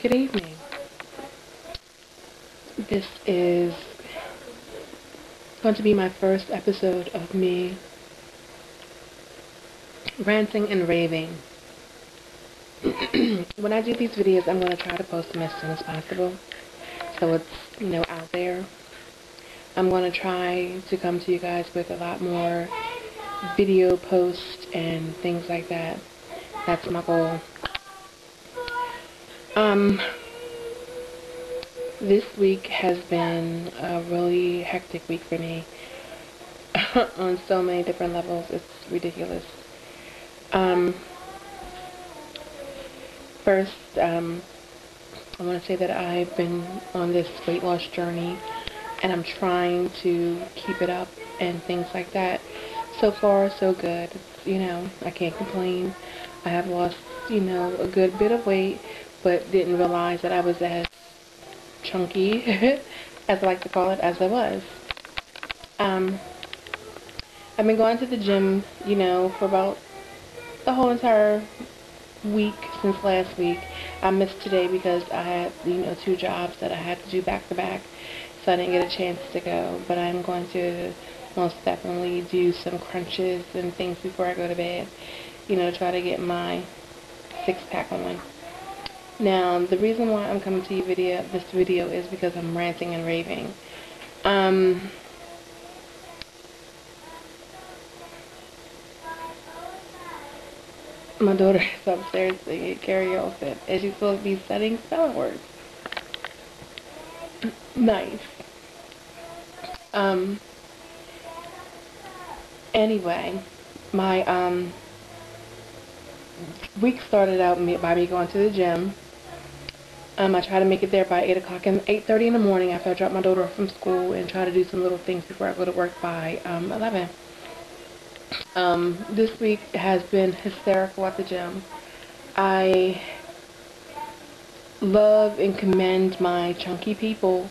Good evening. This is going to be my first episode of me ranting and raving. When I do these videos, I'm going to try to post them as soon as possible, so it's, out there. I'm going to try to come to you guys with a lot more video posts and things like that. That's my goal. This week has been a really hectic week for me on so many different levels. It's ridiculous. First, I want to say that I've been on this weight loss journey, and I'm trying to keep it up and things like that. So far, so good. I can't complain. I have lost, a good bit of weight, but didn't realize that I was as chunky, as I like to call it, as I was. I've been going to the gym, for about the whole entire week since last week. I missed today because I had, 2 jobs that I had to do back to back, so I didn't get a chance to go. But I'm going to most definitely do some crunches and things before I go to bed, try to get my 6-pack on. Now, the reason why I'm coming to you this video is because I'm ranting and raving. My daughter is upstairs singing karaoke, and she's supposed to be studying spelling words. Nice. Anyway, my week started out by me going to the gym. I try to make it there by 8:30 in the morning after I drop my daughter off from school, and try to do some little things before I go to work by 11. This week has been hysterical at the gym. I love and commend my chunky people,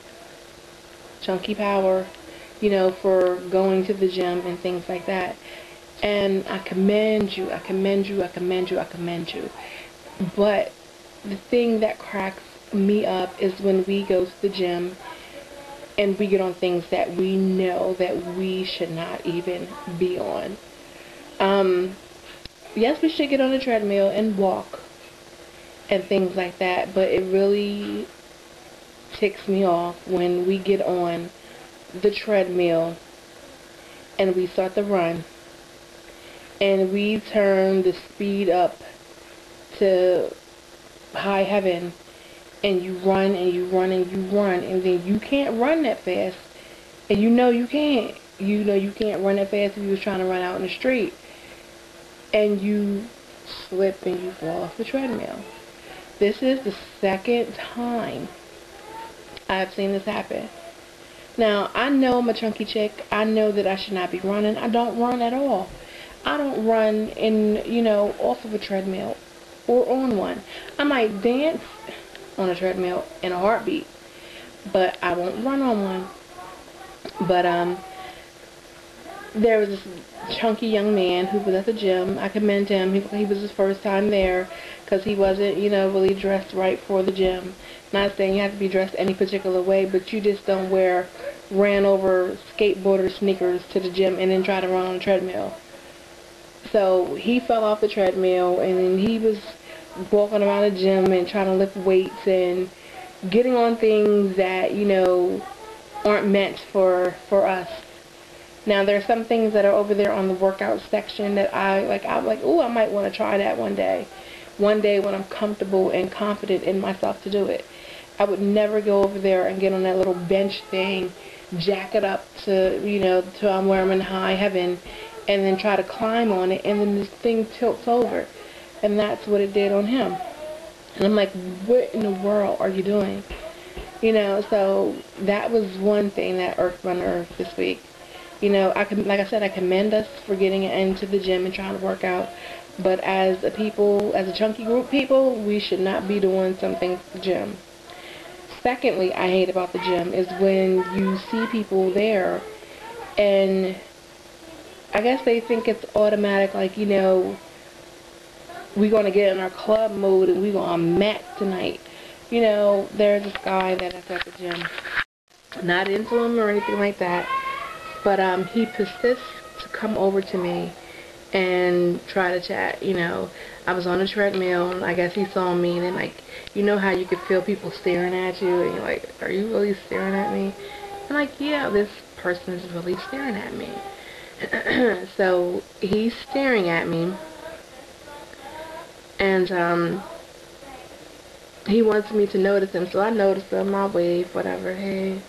chunky power, for going to the gym and things like that. And I commend you, I commend you, I commend you, I commend you. But the thing that cracks me up is when we go to the gym and we get on things that we know that we should not even be on. Yes, we should get on the treadmill and walk and things like that, but it really ticks me off when we get on the treadmill and we start to run and we turn the speed up to high heaven, and you run and you run and you run, and then you can't run that fast, and you can't. You can't run that fast if you was trying to run out in the street, and you slip and you fall off the treadmill. This is the second time I've seen this happen. Now, I know I'm a chunky chick. I know that I should not be running. I don't run at all. I don't run off of a treadmill or on one. I might dance on a treadmill in a heartbeat, but I won't run on one. But there was this chunky young man who was at the gym. I commend him. He was his first time there because he wasn't, really dressed right for the gym. Not saying you have to be dressed any particular way, but you just don't wear ran over skateboarder sneakers to the gym and then try to run on a treadmill. So he fell off the treadmill, and then he was walking around the gym and trying to lift weights and getting on things that, aren't meant for us. Now, there are some things that are over there on the workout section that I'm like, oh, I might want to try that one day. One day when I'm comfortable and confident in myself to do it. I would never go over there and get on that little bench thing, jack it up to, to where I'm in high heaven, and then try to climb on it, and then this thing tilts over. And that's what it did on him. And I'm like, what in the world are you doing? So that was one thing that irked my nerve this week. like I said, I commend us for getting into the gym and trying to work out. But as a chunky group of people, we should not be doing something at the gym. Secondly, I hate about the gym is when you see people there and I guess they think it's automatic, like, we're going to get in our club mode and we're going to max tonight. You know, there's this guy that's at the gym. Not into him or anything like that, but he persists to come over to me and try to chat. You know, I was on a treadmill, and I guess he saw me, and then, like, you know how you could feel people staring at you, and you're like, are you really staring at me? I'm like, yeah, this person is really staring at me. So he's staring at me, and he wants me to notice him, so I notice him, I wave, whatever, hey,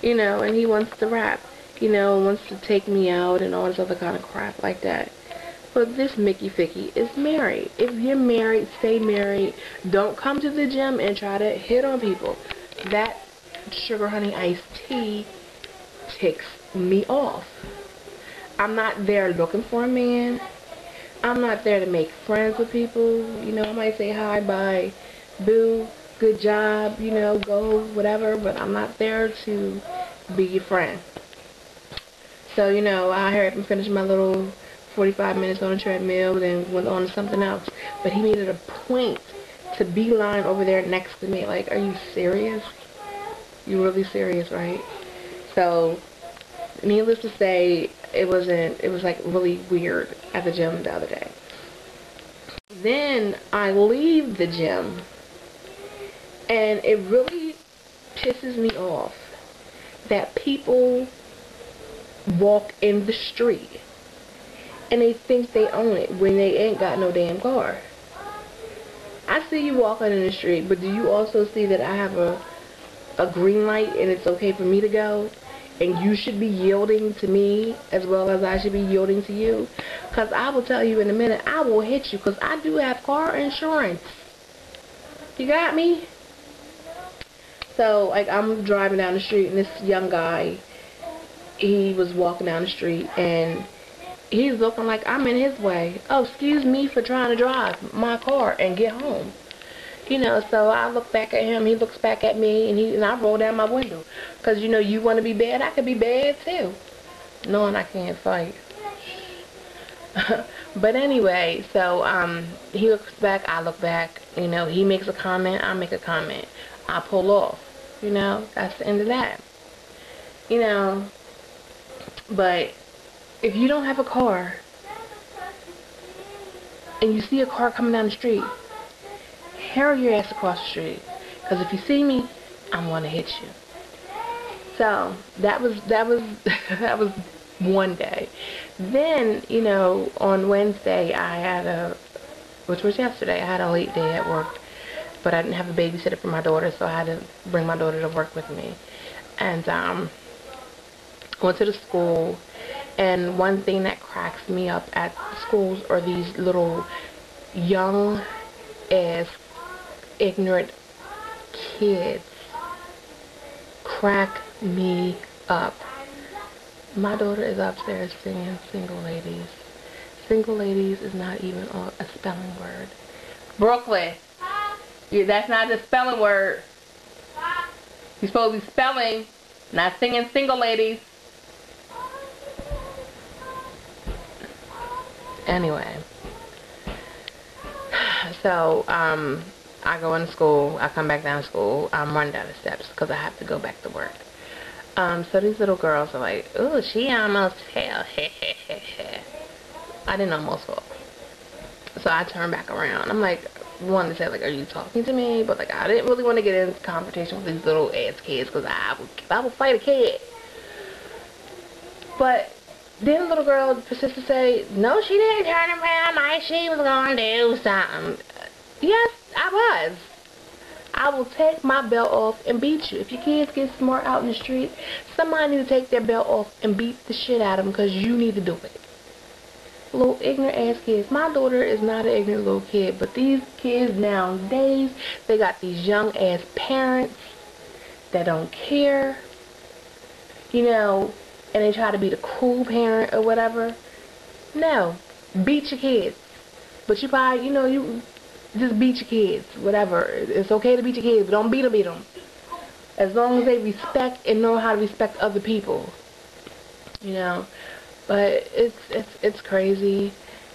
you know, and he wants to rap, you know, wants to take me out and all this other kind of crap like that. But this Mickey Ficky is married. If you're married, stay married. Don't come to the gym and try to hit on people. That sugar honey iced tea ticks me off. I'm not there looking for a man. I'm not there to make friends with people. You know, I might say hi, bye, boo, good job, you know, go, whatever, but I'm not there to be your friend. So, you know, I hurried up and finished my little 45 minutes on a treadmill, then went on to something else. But he made it a point to beeline over there next to me. Like, are you serious? You really serious, right? So, needless to say, it was like really weird at the gym the other day. Then I leave the gym, and it really pisses me off that people walk in the street and they think they own it when they ain't got no damn car. I see you walking in the street, but do you also see that I have a green light and it's okay for me to go? And you should be yielding to me as well as I should be yielding to you? Because I will tell you in a minute, I will hit you because I do have car insurance. You got me? So, like, I'm driving down the street and this young guy, he was walking down the street and he's looking like I'm in his way. Oh, excuse me for trying to drive my car and get home. You know, so I look back at him, he looks back at me, and I roll down my window. Because, you know, you want to be bad, I could be bad too. Knowing I can't fight. But anyway, so he looks back, I look back. You know, he makes a comment, I make a comment. I pull off. You know, that's the end of that. You know, but if you don't have a car, and you see a car coming down the street, hurry your ass across the street, because if you see me, I'm going to hit you. So that was that was one day. Then, you know, on Wednesday which was yesterday, I had a late day at work, but I didn't have a babysitter for my daughter, so I had to bring my daughter to work with me. And went to the school, and one thing that cracks me up at schools are these little young ass ignorant kids. Crack me up. My daughter is upstairs singing Single Ladies. Single Ladies is not even a spelling word. Brooklyn, that's not the spelling word. You're supposed to be spelling, not singing Single Ladies. Anyway, so I go into school, I come back down to school, I'm running down the steps because I have to go back to work. So these little girls are like, ooh, she almost fell. I didn't almost fall. So I turned back around. I'm like, wanted to say, like, are you talking to me? But, like, I didn't really want to get into confrontation with these little ass kids because I would fight a kid. But then the little girl persisted to say, no, she didn't turn around like she was going to do something. Yes, I was. I will take my belt off and beat you. If your kids get smart out in the street, somebody need to take their belt off and beat the shit out of them because you need to do it. Little ignorant ass kids. My daughter is not an ignorant little kid, but these kids nowadays, they got these young ass parents that don't care, you know, and they try to be the cool parent or whatever. No, beat your kids. But you probably, you know, you just beat your kids, whatever. It's okay to beat your kids, but don't beat them. As long as they respect and know how to respect other people, you know. But it's crazy,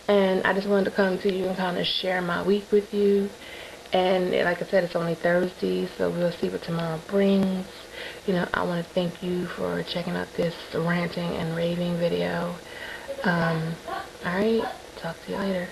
and I just wanted to come to you and kind of share my week with you. And like I said, it's only Thursday, so we'll see what tomorrow brings. You know, I want to thank you for checking out this ranting and raving video. Alright, talk to you later.